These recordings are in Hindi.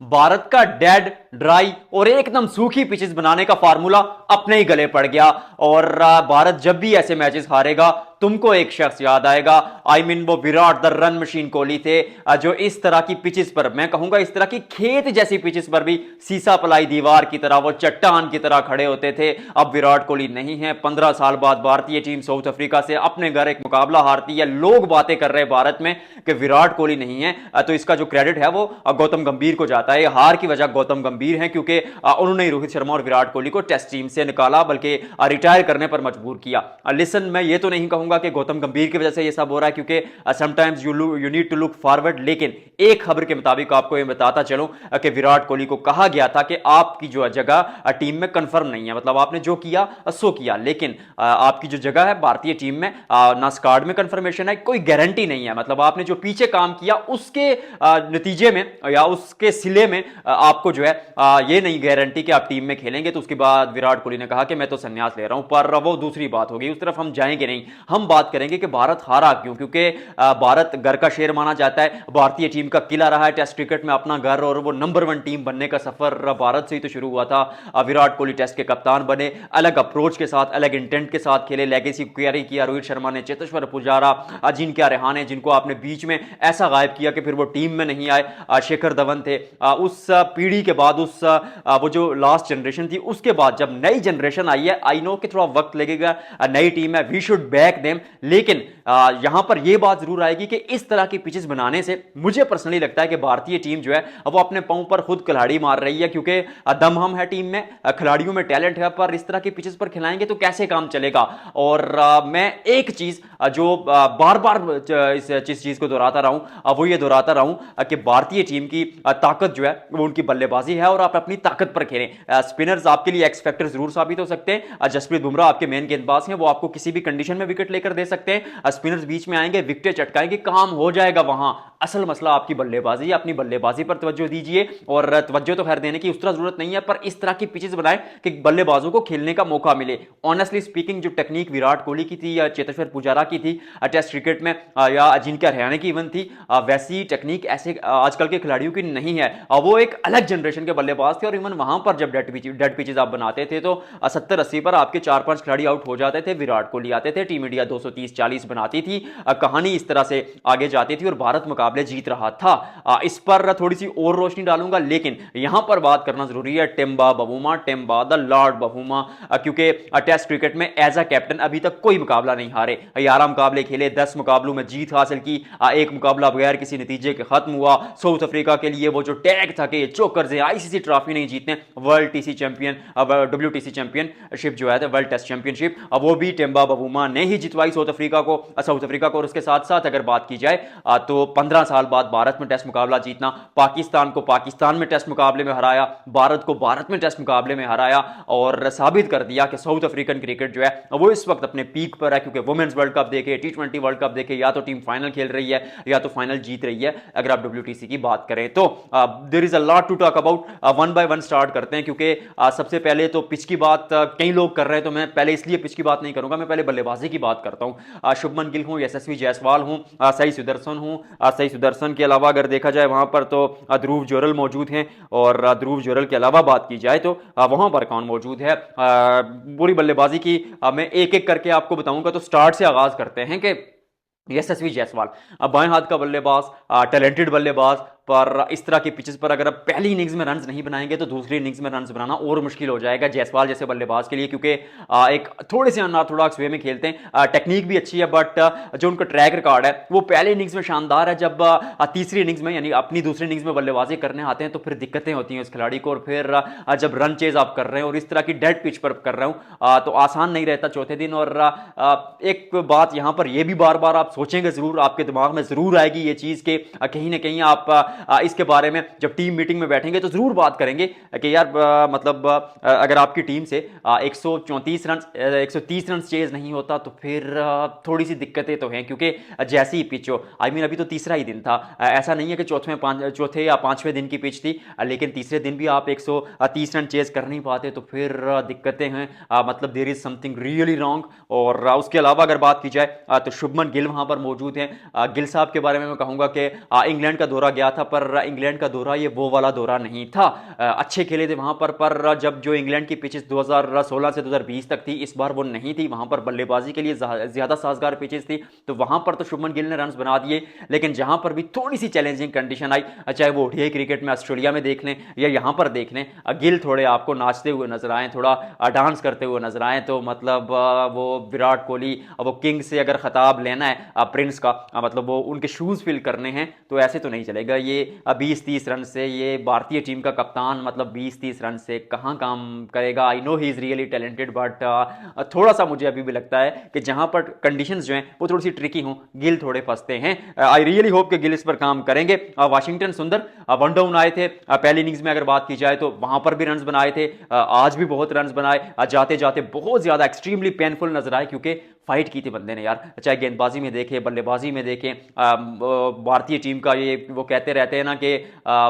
भारत का डेड ड्राई और एकदम सूखी पिचेस बनाने का फार्मूला अपने ही गले पड़ गया। और भारत जब भी ऐसे मैचेस हारेगा तुमको एक शख्स याद आएगा। वो Virat the run machine Kohli थे, जो इस तरह की पिचेस पर, मैं कहूंगा इस तरह की खेत जैसी पिचेस पर भी सीसा पलाई दीवार की तरह, वो चट्टान की तरह खड़े होते थे। अब विराट कोहली नहीं है। 15 साल बाद भारतीय टीम साउथ अफ्रीका से अपने घर एक मुकाबला हारती है। लोग बातें कर रहे हैं भारत में कि विराट कोहली नहीं है, तो इसका जो क्रेडिट है वो गौतम गंभीर को जाता है। हार की वजह गौतम गंभीर है, क्योंकि उन्होंने रोहित शर्मा और विराट कोहली को टेस्ट टीम से निकाला, बल्कि रिटायर करने पर मजबूर किया। लिसन, मैं ये तो नहीं कहूंगा कि गौतम गंभीर की वजह से ये सब हो रहा है, क्योंकि sometimes you need to look forward. लेकिन एक खबर के मुताबिक आपको ये बताता चलूं कि विराट कोहली को कहा गया था कि आपकी जो जगह टीम में कंफर्म नहीं है, मतलब आपने जो किया सो किया, लेकिन आपकी जो जगह है भारतीय टीम में ना स्क्वाड में कंफर्मेशन है, कोई गारंटी नहीं है। मतलब आपने जो पीछे काम किया उसके नतीजे में या उसके सिले में आपको जो है ये नहीं गारंटी कि आप टीम में खेलेंगे। तो उसके बाद विराट कोहली ने कहा कि मैं तो संन्यास ले रहा हूं। पर वो दूसरी बात होगी, उस तरफ हम जाएंगे नहीं। हम बात करेंगे कि भारत हारा क्यों, क्योंकि भारत घर का शेर माना जाता है। भारतीय टीम का किला रहा है टेस्ट क्रिकेट में अपना घर, और वो नंबर 1 टीम बनने का सफर भारत से ही तो शुरू हुआ था। विराट कोहली टेस्ट के कप्तान बने, अलग अप्रोच के साथ, अलग इंटेंट के साथ खेले, लेगेसी कैरी किया। रोहित शर्मा ने, चेतेश्वर पुजारा, अजिंक्य रहाणे, जिनको आपने बीच में ऐसा गायब किया कि फिर वो टीम में नहीं आए, शेखर धवन थे। उस पीढ़ी के बाद, उस वो जो लास्ट जनरेशन थी, उसके बाद जब नई जनरेशन आई है, आई नो कि थोड़ा वक्त लगेगा, नई टीम है, वी शुड बैक देम। लेकिन यहां पर यह बात जरूर आएगी कि इस तरह की पिचेस बनाने से मुझे पर्सनली लगता है कि भारतीय टीम जो है वो अपने पांव पर खुद कुल्हाड़ी मार रही है, क्योंकि दम हम है टीम में, खिलाड़ियों में टैलेंट है, पर इस तरह की पिचेस पर खिलाएंगे तो कैसे काम चलेगा। और मैं एक चीज जो बार बार इस चीज को दोहराता रहा हूं, वो ये दोहराता रहा हूं कि भारतीय टीम की ताकत जो है वो उनकी बल्लेबाजी है, और आप अपनी ताकत पर खेलें। स्पिनर्स आपके लिए एक्स फैक्टर जरूर साबित हो सकते हैं। जसप्रीत बुमराह आपके मेन गेंदबाज हैं, वो आपको किसी भी कंडीशन में विकेट लेकर दे सकते हैं। स्पिनर्स बीच में आएंगे, विकेट चटकाएंगे, काम हो जाएगा। वहां असल मसला आपकी बल्लेबाजी, अपनी बल्लेबाजी पर तवज्जो दीजिए। और तवज्जो तो खैर देने की उस तरह जरूरत नहीं है, पर इस तरह की पिचेस बनाएं कि बल्लेबाजों को खेलने का मौका मिले। ऑनेस्टली स्पीकिंग, जो टेक्निक विराट कोहली की थी या चेतेश्वर पुजारा की थी टेस्ट क्रिकेट में, या अजिंक्य रहाणे की इवन थी, वैसी टेक्निक ऐसे आजकल के खिलाड़ियों की नहीं है। वो एक अलग जनरेशन के बल्लेबाज थे, और इवन वहां पर जब डेड पिचेस आप बनाते थे तो 70-80 पर आपके 4-5 खिलाड़ी आउट हो जाते थे। विराट कोहली आते थे, टीम इंडिया 230-40 बनाती थी, कहानी इस तरह से आगे जाती थी और भारत मुकाबले जीत रहा था। इस पर थोड़ी सी और रोशनी डालूंगा, लेकिन यहां पर बात करना जरूरी है Timba Bavuma, Timba the Lord Bavuma, क्योंकि टेस्ट क्रिकेट में एज अ कैप्टन अभी तक कोई मुकाबला नहीं हारे। 11 मुकाबले खेले, 10 मुकाबलों में जीत हासिल की, एक मुकाबला बगैर किसी नतीजे के खत्म हुआ। साउथ अफ्रीका के लिए वो जो टैग था कि चोकर्स है, आईसीसी ट्रॉफी नहीं जीतने, world TC champion, WTC championship जो है, वर्ल्ड टेस्ट चैंपियनशिप, अब वो भी टिम्बा बवुमा ने ही जितवाई साउथ अफ्रीका को। और उसके साथ साथ अगर बात की जाए तो 15 साल बाद भारत में टेस्ट मुकाबला जीतना, पाकिस्तान को पाकिस्तान में टेस्ट मुकाबले में हराया, भारत को भारत में टेस्ट मुकाबले में हराया, और साबित कर दिया कि साउथ अफ्रीकन क्रिकेट जो है वो इस वक्त अपने पीक पर है। क्योंकि वुमेन्स वर्ल्ड कप देखे, टी20 वर्ल्ड कप देखे, या तो टीम फाइनल खेल रही है या तो फाइनल जीत रही है। अगर आप डब्ल्यूटीसी की बात करें तो there is a lot to talk about. One by one start करते हैं, क्योंकि सबसे पहले तो पिच की बात कई लोग कर रहे हैं, तो मैं पहले इसलिए पिच की बात नहीं करूंगा, मैं पहले बल्लेबाजी की बात करता हूं। शुभमन गिल हूं, यशस्वी जायसवाल हूं, सही सुदर्शन हूं। सही सुदर्शन के अलावा अगर देखा जाए वहां पर तो ध्रुव जोरल मौजूद हैं, और ध्रुव जोरल के अलावा बात की जाए तो वहां पर कौन मौजूद है। पूरी बल्लेबाजी की मैं एक एक करके आपको बताऊंगा। तो स्टार्ट से आगाज करते हैं कि यशस्वी जायसवाल, बाएं हाथ का बल्लेबाज, टैलेंटेड बल्लेबाज, पर इस तरह की पिचेस पर अगर आप पहली इनिंग्स में रन्स नहीं बनाएंगे तो दूसरी इनिंग्स में रन्स बनाना और मुश्किल हो जाएगा जायसवाल जैसे बल्लेबाज के लिए, क्योंकि एक थोड़े से अनऑर्थोडॉक्स वे में खेलते हैं। टेक्निक भी अच्छी है, बट जो उनका ट्रैक रिकॉर्ड है वो पहले इनिंग्स में शानदार है। जब तीसरी इनिंग्स में, यानी अपनी दूसरी इनिंग्स में बल्लेबाजी करने आते हैं तो फिर दिक्कतें होती हैं उस खिलाड़ी को। और फिर जब रन चेज आप कर रहे हैं और इस तरह की डेड पिच पर कर रहे हो तो आसान नहीं रहता चौथे दिन। और एक बात यहां पर यह भी बार बार आप सोचेंगे जरूर, आपके दिमाग में जरूर आएगी ये चीज कि कहीं ना कहीं आप इसके बारे में जब टीम मीटिंग में बैठेंगे तो जरूर बात करेंगे कि यार मतलब अगर आपकी टीम से 134 रन 130 रन चेज नहीं होता तो फिर थोड़ी सी दिक्कतें तो हैं, क्योंकि जैसे ही पिच हो, अभी तो तीसरा ही दिन था, ऐसा नहीं है कि चौथे या पांचवें दिन की पिच थी, लेकिन तीसरे दिन भी आप 130 रन चेज कर नहीं पाते तो फिर दिक्कतें हैं। मतलब there is something really wrong. और उसके अलावा अगर बात की जाए तो शुभमन गिल वहां पर मौजूद हैं। गिल साहब के बारे में मैं कहूंगा कि इंग्लैंड का दौरा गया था पर इंग्लैंड का दौरा ये वो वाला दौरा नहीं था। अच्छे खेले थे वहां पर जब जो इंग्लैंड की पिचेस 2016 से 2020 तक थी, इस बार वो नहीं थी। वहां पर बल्लेबाजी के लिए ज्यादा साजगार पिचेस थी, तो वहां पर तो शुभमन गिल ने रन बना दिए। लेकिन जहां पर भी थोड़ी सी चैलेंजिंग कंडीशन आई, चाहे वो ओडीआई क्रिकेट में ऑस्ट्रेलिया में देख लें या यहां पर देख लें, गिल थोड़े आपको नाचते हुए नजर आए, थोड़ा डांस करते हुए नजर आए, तो मतलब वो विराट कोहली, वो किंग से अगर खिताब लेना है प्रिंस का, मतलब वो उनके शूज फिल करने हैं, तो ऐसे तो नहीं चलेगा। ये 20-30 रन से ये भारतीय टीम का कप्तान मतलब 20-30 रन से कहां काम करेगा। I know he is really talented, but थोड़ा सा मुझे अभी भी लगता है कि जहां पर कंडीशंस जो हैं वो थोड़ी सी ट्रिकी हों, गिल थोड़े फंसते हैं। आई रियली होप कि गिल इस पर काम करेंगे। वाशिंगटन सुंदर वन डाउन आए थे पहली इनिंग्स में, अगर बात की जाए तो वहां पर भी रन बनाए थे, आज भी बहुत रन बनाए, जाते जाते बहुत ज्यादा एक्सट्रीमली पेनफुल नजर आए, क्योंकि फाइट की थी बंदे ने यार। चाहे गेंदबाजी में देखें, बल्लेबाजी में देखें, भारतीय टीम का ये वो कहते रहते हैं ना कि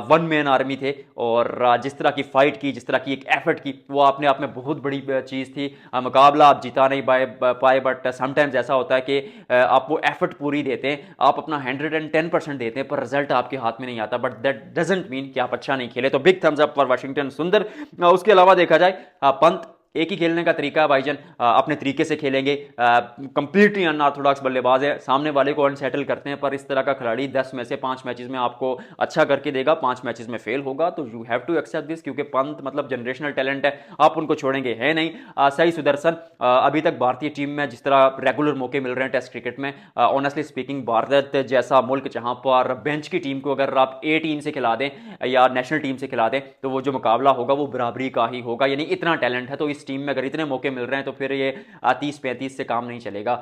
वन मैन आर्मी थे, और जिस तरह की फाइट की, जिस तरह की एक एफर्ट की, वो अपने आप में बहुत बड़ी चीज़ थी। मुकाबला आप जिता नहीं पाए, बट समटाइम्स ऐसा होता है कि आप वो एफर्ट पूरी देते हैं, आप अपना 110% देते हैं, पर रिजल्ट आपके हाथ में नहीं आता, बट दैट डजंट मीन कि आप अच्छा नहीं खेले। तो big thumbs up for Washington सुंदर। उसके अलावा देखा जाए पंत, एक ही खेलने का तरीका है भाईजान, अपने तरीके से खेलेंगे, कंप्लीटली अनऑर्थोडॉक्स बल्लेबाज है, सामने वाले को अनसेटल करते हैं, पर इस तरह का खिलाड़ी 10 में से 5 मैचेस में आपको अच्छा करके देगा, 5 मैचेस में फेल होगा, तो you have to accept this, क्योंकि पंत मतलब जनरेशनल टैलेंट है, आप उनको छोड़ेंगे है नहीं। सही सुदर्शन, अभी तक भारतीय टीम में जिस तरह रेगुलर मौके मिल रहे हैं टेस्ट क्रिकेट में, ऑनेस्टली स्पीकिंग भारत जैसा मुल्क जहां पर बेंच की टीम को अगर आप ए टीम से खिला दें या नेशनल टीम से खिला दें, तो वो जो मुकाबला होगा वो बराबरी का ही होगा, यानी इतना टैलेंट है। तो इस टीम में अगर इतने मौके मिल रहे हैं, तो फिर ये 30-35 से काम नहीं चलेगा।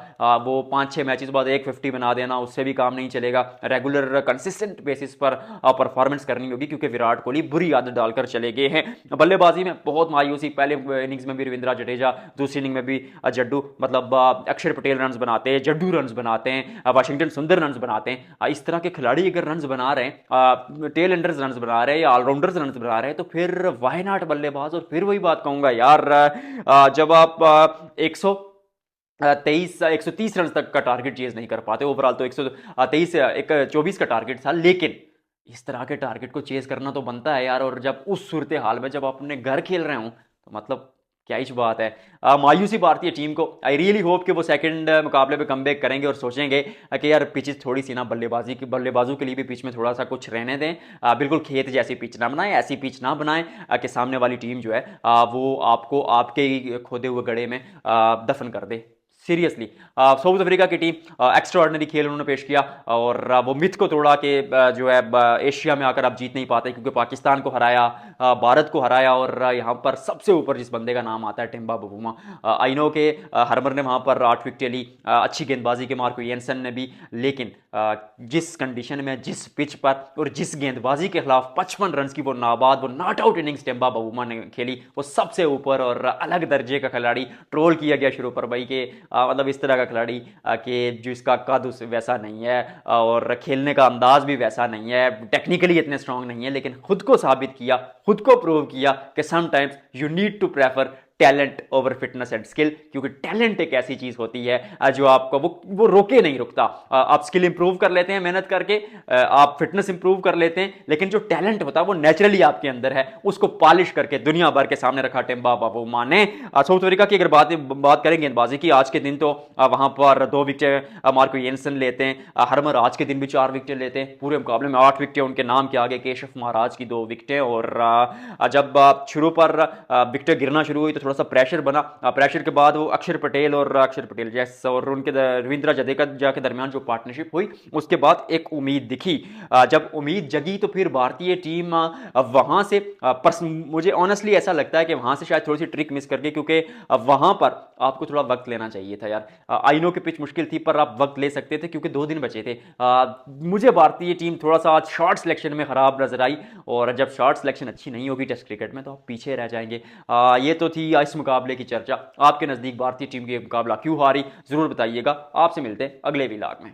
वो 5-6 मैचेस बाद 150 बना देना, उससे भी काम नहीं चलेगा। रेगुलर कंसिस्टेंट बेसिस पर परफॉर्मेंस करनी होगी, क्योंकि विराट कोहली बुरी आदत डालकर चले गए हैं। बल्लेबाजी में बहुत मायूसी, पहले इनिंग्स में भी रविंद्र जडेजा, दूसरी इनिंग में भी जड्डू, मतलब अक्षर पटेल रन बनाते हैं, जड्डू रन बनाते हैं, वाशिंगटन सुंदर रन बनाते हैं। इस तरह के खिलाड़ी अगर रन बना रहे हैं, टेल एंडर्स रन बना रहे हैं या ऑलराउंडर्स रन बना रहे हैं, तो फिर वाई नॉट बल्लेबाज। और फिर वही बात कहूंगा यार, जब आप 130 रन तक का टारगेट चेज नहीं कर पाते, ओवरऑल तो 124 का टारगेट था, लेकिन इस तरह के टारगेट को चेज करना तो बनता है यार। और जब उस सूरत हाल में जब आप अपने घर खेल रहे हो, तो मतलब क्या ही बात है। मायूसी भारतीय टीम को। आई रियली होप कि वो सेकंड मुकाबले पे कमबैक करेंगे और सोचेंगे कि यार पिचेस थोड़ी सी ना, बल्लेबाजों के लिए भी पिच में थोड़ा सा कुछ रहने दें। बिल्कुल खेत जैसी पिच ना बनाएं, ऐसी पिच ना बनाएं कि सामने वाली टीम जो है वो आपको आपके ही खोदे हुए गड़े में दफन कर दे। सीरियसली साउथ अफ्रीका की टीम एक्स्ट्रा ऑर्डिनरी खेल उन्होंने पेश किया, और वो मिथ को तोड़ा कि जो है एशिया में आकर आप जीत नहीं पाते, क्योंकि पाकिस्तान को हराया, भारत को हराया, और यहाँ पर सबसे ऊपर जिस बंदे का नाम आता है टिम्बा बबूमा। आई नो के हरमर ने वहाँ पर 8 विकेटें ली, अच्छी गेंदबाजी के मार्को येंसन ने भी, लेकिन जिस कंडीशन में, जिस पिच पर और जिस गेंदबाजी के खिलाफ 55 रन की वो नाबाद, वो नॉट आउट इनिंग्स टिम्बा बबूमा ने खेली, वो सबसे ऊपर और अलग दर्जे का खिलाड़ी। ट्रोल किया गया शुरू पर भाई के मतलब इस तरह का खिलाड़ी कि जो इसका कद वैसा नहीं है और खेलने का अंदाज भी वैसा नहीं है, टेक्निकली इतने स्ट्रांग नहीं है, लेकिन खुद को साबित किया, खुद को प्रूव किया कि sometimes you need to prefer talent over fitness and skill, क्योंकि टैलेंट एक ऐसी चीज होती है जो आपको वो रोके नहीं रुकता। आप स्किल इंप्रूव कर लेते हैं मेहनत करके, आप फिटनेस इंप्रूव कर लेते हैं, लेकिन जो टैलेंट होता है वो नेचुरली आपके अंदर है, उसको पॉलिश करके दुनिया भर के सामने रखा टिम्बा बबूमा ने। साउथ अफ्रीका की अगर बात करें गेंदबाजी की, आज के दिन तो वहां पर 2 विकेट मार्को येंसन लेते हैं, हरमर आज के दिन भी 4 विकेट लेते हैं, पूरे मुकाबले में 8 विकेट उनके नाम के आगे, केशव महाराज की 2 विकेटें। और जब शुरू पर विकेट गिरना शुरू हुई तो थोड़ा सा प्रेशर बना, प्रेशर के बाद वो अक्षर पटेल जैसे और उनके रविंद्र जडेजा के दरमियान जो पार्टनरशिप हुई, उसके बाद एक उम्मीद दिखी। जब उम्मीद जगी तो फिर भारतीय टीम वहां से मुझे ऑनेस्टली ऐसा लगता है कि वहां से शायद थोड़ी सी ट्रिक मिस कर गई, क्योंकि वहां पर आपको थोड़ा वक्त लेना चाहिए था यार। आई नो कि पिच मुश्किल थी, पर आप वक्त ले सकते थे, क्योंकि 2 दिन बचे थे। मुझे भारतीय टीम थोड़ा सा आज शॉर्ट सिलेक्शन में खराब नजर आई, और जब शॉर्ट सिलेक्शन अच्छी नहीं होगी टेस्ट क्रिकेट में, तो आप पीछे रह जाएंगे। ये तो थी इस मुकाबले की चर्चा। आपके नजदीक भारतीय टीम की मुकाबला क्यों हारी, जरूर बताइएगा। आपसे मिलते हैं अगले व्लॉग में।